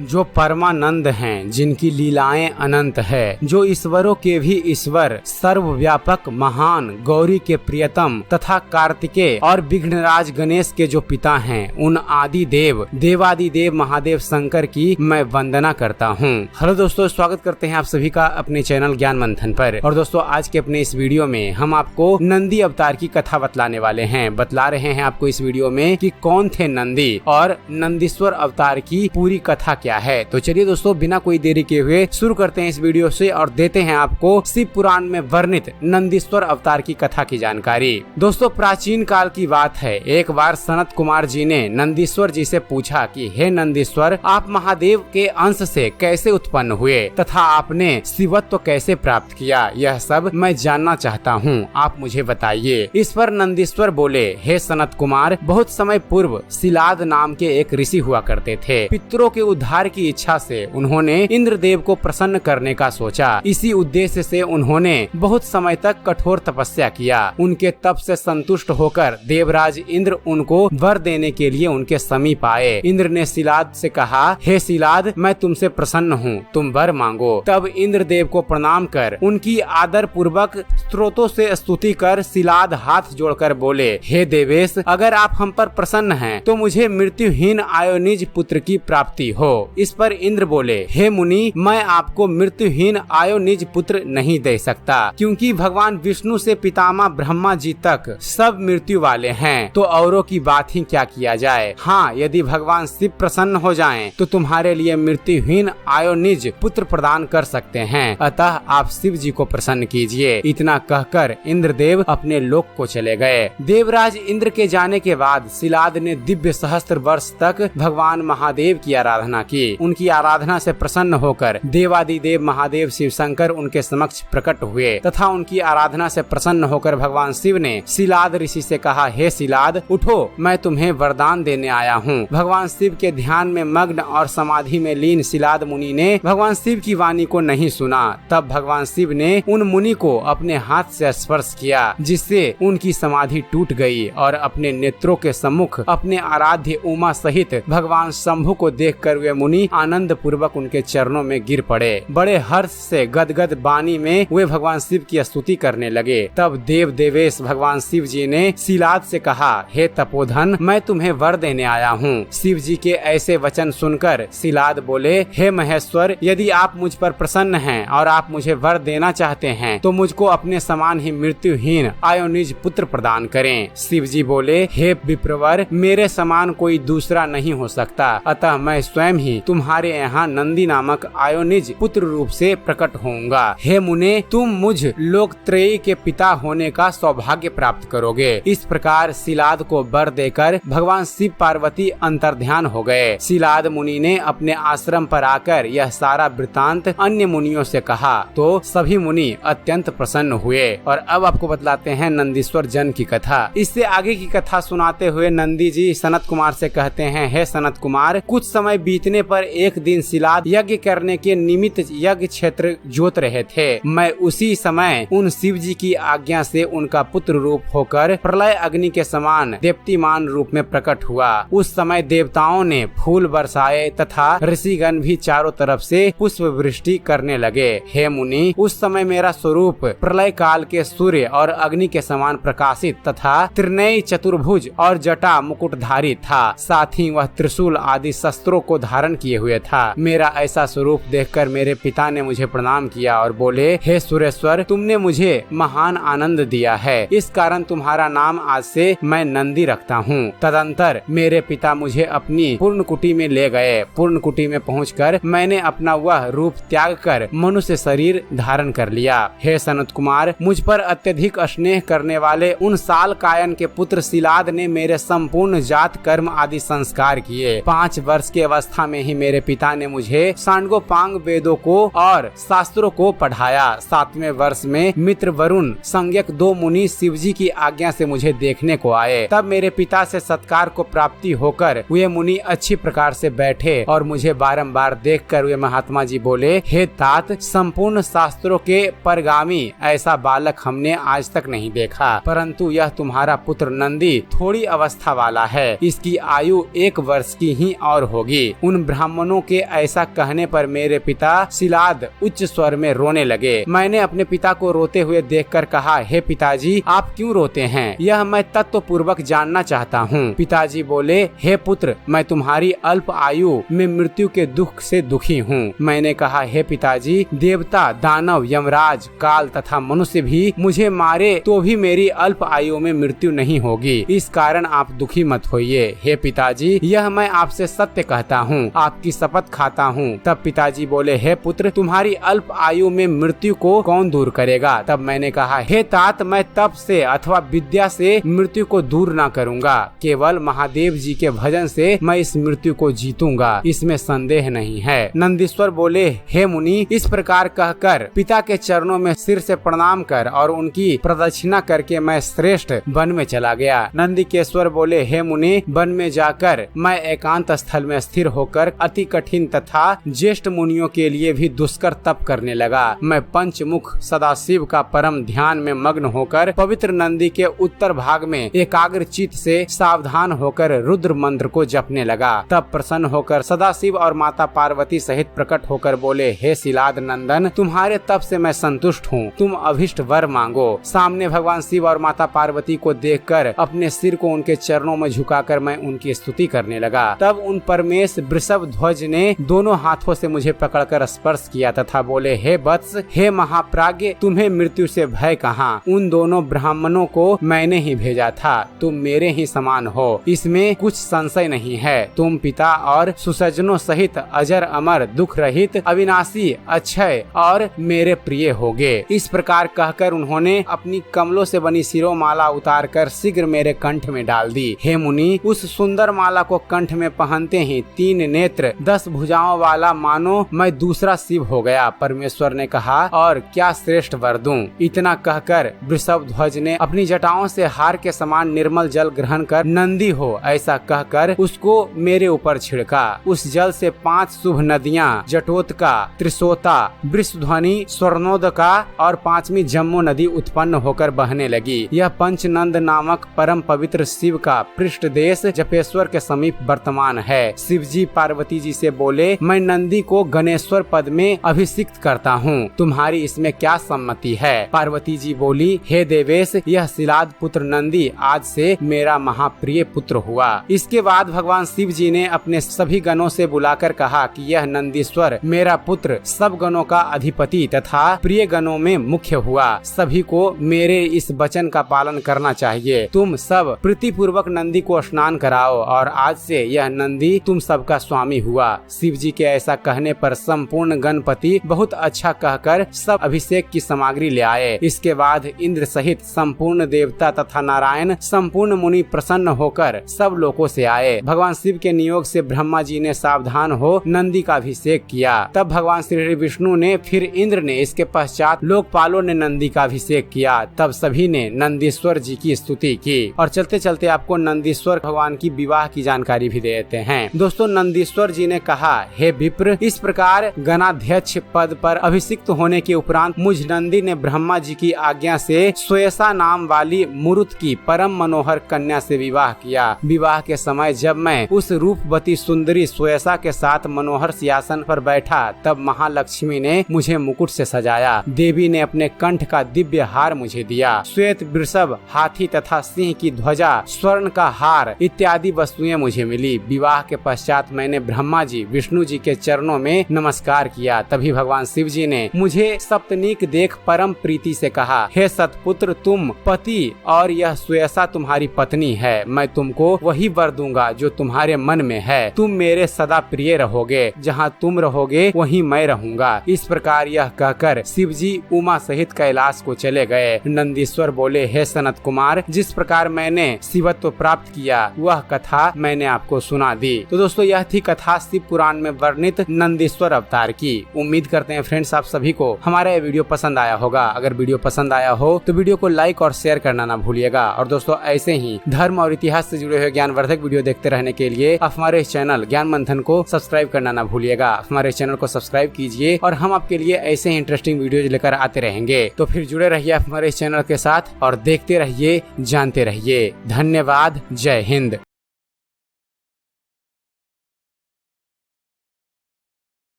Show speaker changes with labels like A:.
A: जो परमानंद हैं, जिनकी लीलाएं अनंत है, जो ईश्वरों के भी ईश्वर, सर्वव्यापक महान, गौरी के प्रियतम तथा कार्तिकेय और विघ्नराज गणेश के जो पिता हैं, उन आदि देव देवादिदेव महादेव शंकर की मैं वंदना करता हूँ। हेलो दोस्तों, स्वागत करते हैं आप सभी का अपने चैनल ज्ञान मंथन पर। और दोस्तों, आज के अपने इस वीडियो में हम आपको नंदी अवतार की कथा बतलाने वाले हैं। बतला रहे हैं आपको इस वीडियो में कि कौन थे नंदी और नंदीश्वर अवतार की पूरी कथा क्या है। तो चलिए दोस्तों, बिना कोई देरी किए हुए शुरू करते हैं इस वीडियो से और देते हैं आपको शिव पुराण में वर्णित नंदीश्वर अवतार की कथा की जानकारी। दोस्तों, प्राचीन काल की बात है। एक बार सनत कुमार जी ने नंदीश्वर जी से पूछा कि हे नंदीश्वर, आप महादेव के अंश से कैसे उत्पन्न हुए तथा आपने शिवत्व कैसे प्राप्त किया, यह सब मैं जानना चाहता हूँ, आप मुझे बताइए। इस पर नंदीश्वर बोले, हे सनत कुमार, बहुत समय पूर्व शिलाद नाम के एक ऋषि हुआ करते थे। पितरों के उद्धार की इच्छा से उन्होंने इंद्रदेव को प्रसन्न करने का सोचा। इसी उद्देश्य से उन्होंने बहुत समय तक कठोर तपस्या किया। उनके तप से संतुष्ट होकर देवराज इंद्र उनको वर देने के लिए उनके समीप आए। इंद्र ने शिलाद से कहा, हे शिलाद, मैं तुमसे प्रसन्न हूँ, तुम वर मांगो। तब इंद्रदेव को प्रणाम कर उनकी आदर पूर्वक स्त्रोतों से स्तुति कर शिलाद हाथ जोड़कर बोले, हे देवेश, अगर आप हम पर प्रसन्न हैं तो मुझे मृत्युहीन आयोनिज पुत्र की प्राप्ति हो। इस पर इंद्र बोले, हे मुनि, मैं आपको मृत्युहीन आयोनिज पुत्र नहीं दे सकता, क्योंकि भगवान विष्णु से पितामह ब्रह्मा जी तक सब मृत्यु वाले हैं, तो औरों की बात ही क्या किया जाए। हाँ, यदि भगवान शिव प्रसन्न हो जाएं, तो तुम्हारे लिए मृत्युहीन आयोनिज पुत्र प्रदान कर सकते हैं, अतः आप शिव जी को प्रसन्न कीजिए। इतना कहकर इंद्रदेव अपने लोक को चले गए। देवराज इंद्र के जाने के बाद शिलाद ने दिव्य सहस्त्र वर्ष तक भगवान महादेव की आराधना की। उनकी आराधना से प्रसन्न होकर देवादिदेव महादेव शिव शंकर उनके समक्ष प्रकट हुए तथा उनकी आराधना से प्रसन्न होकर भगवान शिव ने शिलाद ऋषि से कहा, हे शिलाद, उठो, मैं तुम्हें वरदान देने आया हूँ। भगवान शिव के ध्यान में मग्न और समाधि में लीन शिलाद मुनि ने भगवान शिव की वाणी को नहीं सुना। तब भगवान शिव ने उन मुनि को अपने हाथ से स्पर्श किया, जिससे उनकी समाधि टूट गई और अपने नेत्रों के सम्मुख अपने आराध्य उमा सहित भगवान शंभु को देखकर वे मुनि आनंद पूर्वक उनके चरणों में गिर पड़े। बड़े हर्ष से गदगद वाणी में वे भगवान शिव की स्तुति करने लगे। तब देव देवेश भगवान शिव जी ने शिलाद से कहा, हे तपोधन, मैं तुम्हें वर देने आया हूँ। शिव जी के ऐसे वचन सुनकर शिलाद बोले, हे महेश्वर, यदि आप मुझ पर प्रसन्न हैं और आप मुझे वर देना चाहते हैं, तो मुझको अपने समान ही मृत्युहीन आयोनिज पुत्र प्रदान करें। शिव जी बोले, हे विप्रवर, मेरे समान कोई दूसरा नहीं हो सकता, अतः मैं स्वयं ही तुम्हारे यहाँ नंदी नामक आयोनिज पुत्र रूप से प्रकट होऊंगा। हे मुने, तुम मुझ लोकत्रयी के पिता होने का सौभाग्य प्राप्त करोगे। इस प्रकार शिलाद को वर देकर भगवान शिव पार्वती अंतर्ध्यान हो गए। शिलाद मुनि ने अपने आश्रम पर आकर यह सारा वृतांत अन्य मुनियों से कहा, तो सभी मुनि अत्यंत प्रसन्न हुए। और अब आपको बतलाते हैं नंदीश्वर जन की कथा। इससे आगे की कथा सुनाते हुए नंदी जी सनत कुमार से कहते हैं, हे सनत कुमार, कुछ समय बीतने पर एक दिन शिलाद यज्ञ करने के निमित्त यज्ञ क्षेत्र जोत रहे थे। मैं उसी समय उन शिव जी की आज्ञा से उनका पुत्र रूप होकर प्रलय अग्नि के समान देप्तिमान रूप में प्रकट हुआ। उस समय देवताओं ने फूल बरसाए तथा ऋषिगण भी चारों तरफ से पुष्प वृष्टि करने लगे। हे मुनि, उस समय मेरा स्वरूप प्रलय काल के सूर्य और अग्नि के समान प्रकाशित तथा त्रिनेय चतुर्भुज और जटा मुकुटधारी था। साथ ही वह त्रिशूल आदि शस्त्रों को धारण किए हुए था। मेरा ऐसा स्वरूप देखकर मेरे पिता ने मुझे प्रणाम किया और बोले, हे सुरेश्वर, तुमने मुझे महान आनंद दिया है, इस कारण तुम्हारा नाम आज से मैं नंदी रखता हूँ। तदंतर मेरे पिता मुझे अपनी पूर्ण कुटी में ले गए। पूर्ण कुटी में पहुंचकर मैंने अपना वह रूप त्याग कर मनुष्य शरीर धारण कर लिया। हे सनत कुमार, मुझ पर अत्यधिक स्नेह करने वाले उन साल कायन के पुत्र शिलाद ने मेरे संपूर्ण जात कर्म आदि संस्कार किए। 5 वर्ष की अवस्था में ही मेरे पिता ने मुझे सांडगोपांग वेदों को और शास्त्रों को पढ़ाया। 7वें वर्ष में मित्र वरुण संज्ञक 2 मुनि शिवजी की आज्ञा से मुझे देखने को आए। तब मेरे पिता से सत्कार को प्राप्ति होकर वे मुनि अच्छी प्रकार से बैठे और मुझे बारंबार देखकर वे महात्मा जी बोले, हे तात, संपूर्ण शास्त्रों के परगामी ऐसा बालक हमने आज तक नहीं देखा, परंतु यह तुम्हारा पुत्र नंदी थोड़ी अवस्था वाला है। इसकी आयु 1 वर्ष की ही और होगी। उन ब्राह्मणों के ऐसा कहने पर मेरे पिता शिलाद उच्च स्वर में रोने लगे। मैंने अपने पिता को रोते हुए देखकर कहा, हे पिताजी, आप क्यों रोते हैं? यह मैं तत्व पूर्वक जानना चाहता हूँ। पिताजी बोले, हे पुत्र, मैं तुम्हारी अल्प आयु में मृत्यु के दुख से दुखी हूँ। मैंने कहा, हे पिताजी, देवता, दानव, यमराज, काल तथा मनुष्य भी मुझे मारे तो भी मेरी अल्प आयु में मृत्यु नहीं होगी। इस कारण आप दुखी मत होइए। हे पिताजी, यह मैं आपसे सत्य कहता हूँ, आपकी शपथ खाता हूँ। तब पिताजी बोले, हे पुत्र, तुम्हारी अल्प आयु में मृत्यु को कौन दूर करेगा? तब मैंने कहा, हे तात, मैं तप से अथवा विद्या से मृत्यु को दूर न करूँगा, केवल महादेव जी के भजन से मैं इस मृत्यु को जीतूंगा, इसमें संदेह नहीं है। नंदीश्वर बोले, हे मुनि, इस प्रकार कहकर पिता के चरणों में सिर से प्रणाम कर और उनकी प्रदक्षिणा करके मैं श्रेष्ठ वन में चला गया। नंदिकेश्वर बोले, हे मुनि, वन में जाकर मैं एकांत स्थल में स्थिर होकर अति कठिन तथा ज्येष्ठ मुनियों के लिए भी दुष्कर तप करने लगा। मैं पंचमुख सदाशिव का परम ध्यान में मग्न होकर पवित्र नंदी के उत्तर भाग में एकाग्र चित्त से सावधान होकर रुद्र मंत्र को जपने लगा। तब प्रसन्न होकर सदाशिव और माता पार्वती सहित प्रकट होकर बोले, हे शिलाद नंदन, तुम्हारे तप से मैं संतुष्ट हूँ, तुम अभिष्ट वर मांगो। सामने भगवान शिव और माता पार्वती को देखकर अपने सिर को उनके चरणों में झुकाकर मैं उनकी स्तुति करने लगा। तब उन परमेश वृषभ ध्वज ने दोनों हाथों से मुझे पकड़कर स्पर्श किया तथा बोले, हे वत्स, हे महाप्राज्ञ, तुम्हें मृत्यु से भय कहाँ? उन दोनों ब्राह्मणों को मैंने ही भेजा था, तुम मेरे ही समान हो, इसमें कुछ संशय नहीं है। तुम पिता और सुसज्जनों सहित अजर अमर, दुख रहित, अविनाशी, अक्षय और मेरे प्रिय होगे। इस प्रकार कहकर उन्होंने अपनी कमलों से बनी शिरोमाला उतारकर शीघ्र मेरे कंठ में डाल दी। हे मुनि, उस सुंदर माला को कंठ में पहनते ही 3 नेत्र 10 भुजाओं वाला मानो मैं दूसरा शिव हो गया। परमेश्वर ने कहा, और क्या श्रेष्ठ वर दूं? इतना कहकर वृषभ ध्वज ने अपनी जटाओं से हार के समान निर्मल जल ग्रहण कर नंदी हो ऐसा कहकर उसको मेरे ऊपर छिड़का। उस जल से 5 शुभ नदियां जटोत्का, त्रिशोता, वृषध्वनि, स्वर्णोदका और 5वीं जम्मू नदी उत्पन्न होकर बहने लगी। यह पंचनंद नामक परम पवित्र शिव का पृष्ठ देश जपेश्वर के समीप वर्तमान है। शिव जी पार्वती जी से बोले, मैं नंदी को गणेश्वर पद में अभिषिक्त करता हूँ, तुम्हारी इसमें क्या सम्मति है? पार्वती जी बोली, हे देवेश, यह शिलाद पुत्र नंदी आज से मेरा महाप्रिय पुत्र हुआ। इसके बाद भगवान शिव जी ने अपने सभी गणों से बुलाकर कहा कि यह नंदीश्वर मेरा पुत्र सब गणों का अधिपति तथा प्रिय गणों में मुख्य हुआ। सभी को मेरे इस वचन का पालन करना चाहिए। तुम सब प्रीति पूर्वक नंदी को स्नान कराओ और आज से यह नंदी तुम सबका स्वामी हुआ। शिव जी के ऐसा कहने पर संपूर्ण गणपति बहुत अच्छा कहकर सब अभिषेक की सामग्री ले आए। इसके बाद इंद्र सहित संपूर्ण देवता तथा नारायण संपूर्ण मुनि प्रसन्न होकर सब लोकों से आए। भगवान शिव के नियोग से ब्रह्मा जी ने सावधान हो नंदी का अभिषेक किया। तब भगवान श्री विष्णु ने, फिर इंद्र ने, इसके पश्चात लोकपालों ने नंदी का अभिषेक किया। तब सभी ने नंदीश्वर जी की स्तुति की। और चलते चलते आपको नंदीश्वर भगवान की विवाह की जानकारी भी दे देते हैं। दोस्तों, नंदीश्वर जी ने कहा, हे विप्र, इस प्रकार गणाध्यक्ष पद पर अभिषिक्त होने के उपरांत मुझ नंदी ने ब्रह्मा जी की आज्ञा से श्वेसा नाम वाली मुरुत की परम मनोहर कन्या से विवाह किया। विवाह के समय जब मैं उस रूपवती सुंदरी श्वेसा के साथ मनोहर सिंहासन पर बैठा, तब महालक्ष्मी ने मुझे मुकुट से सजाया। देवी ने अपने कंठ का दिव्य हार मुझे दिया। श्वेत वृषभ, हाथी तथा सिंह की ध्वजा, स्वर्ण का हार इत्यादि वस्तुएं मुझे मिली। विवाह के पश्चात मैंने ब्रह्मा जी, विष्णु जी के चरणों में नमस्कार किया। तभी भगवान शिव जी ने मुझे सप्तनीक देख परम प्रीति से कहा, हे सतपुत्र, तुम पति और यह श्वेसा तुम्हारी पत्नी है। मैं तुमको वही वर दूंगा जो तुम्हारे मन में है। तुम मेरे सदा प्रिय रहोगे, जहाँ तुम रहोगे वहीं मैं रहूंगा। इस प्रकार यह कहकर शिव जी उमा सहित कैलाश को चले गए। नंदीश्वर बोले, हे सनत कुमार, जिस प्रकार मैंने शिवत्व प्राप्त किया वह कथा मैंने आपको सुना दी। तो दोस्तों, यह थी कथा शिव पुराण में वर्णित नंदीश्वर अवतार की। उम्मीद करते हैं फ्रेंड्स आप सभी को हमारा ये वीडियो पसंद आया होगा। अगर वीडियो पसंद आया हो तो वीडियो को लाइक और शेयर करना ना भूलिएगा। और दोस्तों, ऐसे ही धर्म और इतिहास से जुड़े हुए ज्ञानवर्धक वीडियो देखते रहने के लिए हमारे चैनल ज्ञान मंथन को सब्सक्राइब करना ना भूलिएगा। हमारे चैनल को सब्सक्राइब कीजिए और हम आपके लिए ऐसे ही इंटरेस्टिंग वीडियोज लेकर आते रहेंगे। तो फिर जुड़े रहिए हमारे चैनल के साथ और देखते रहिए, जानते रहिए। धन्यवाद। जय हिंद।